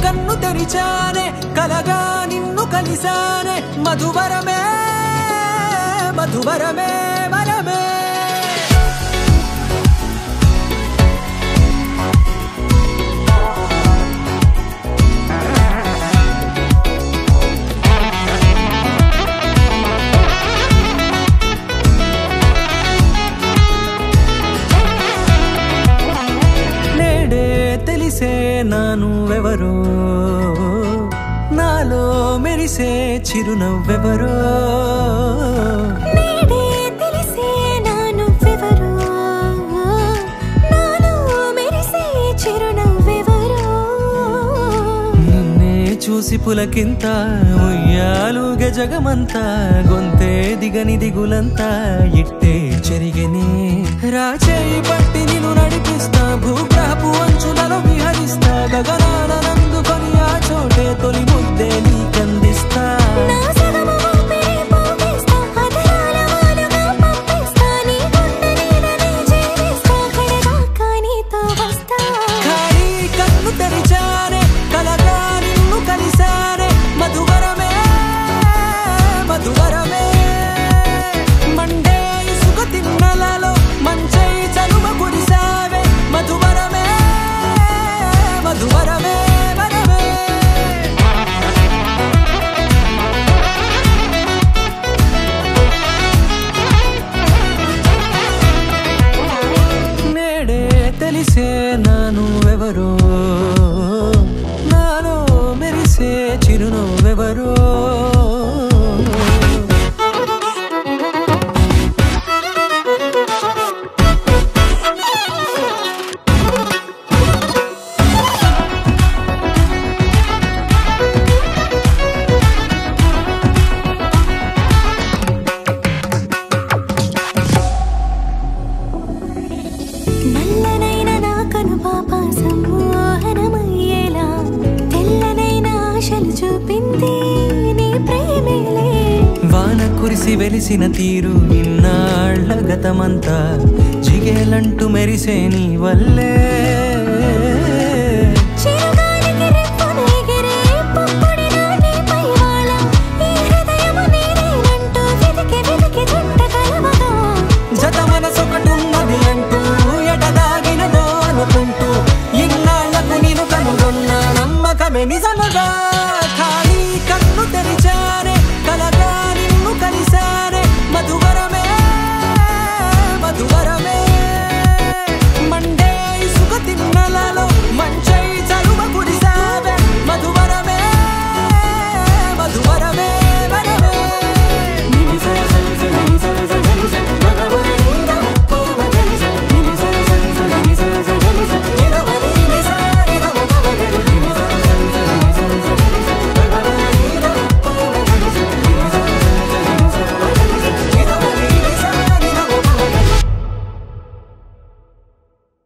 కన్ను తెరిచానే కలగా నిన్ను కలిసానే మధువరమే మధువరమే వరమే తెలిసే నానువెవరో నాలో మెరిసే చిరునవ్వెవరో నేడే తెలిసే నానువెవరో నాలో మెరిసే చిరునవ్వెవరో నిన్నే చూసి పులకింత ఉయ్యాలుగే జగమంతా గొంతే దిగని దిగులంతా ఇట్టే చెరిగెనే రాచేయి పట్టి నిన్ను నడిపిస్తా భూగ్రహపు అంచులలో విహరిస్తా గగనాల నందుకొని ఆ చోటే తొలి ముద్దే నీకందిస్తా ఖాళీ కన్ను తెరిచానే కలగా నిన్ను కలిసానే మధువరమే మధువరమే మండే ఇసుక తిన్నలలో మంచై చలువ కురిసావే మధువరమే మధువరమే వరమే నేడే తెలిసే నానువెవరో నాలో మెరిసే చిరునవ్వెవరో నల్లనైన నా కనుపాప సమ్మోహనమయ్యేలా తెల్లనైన ఆశలు చూపింది నీ ప్రేమేలే వాన కురిసి వెలిసిన తీరు ఇన్నాళ్ల గతమంతా జిగేలంటూ మెరిసే నీ వల్లే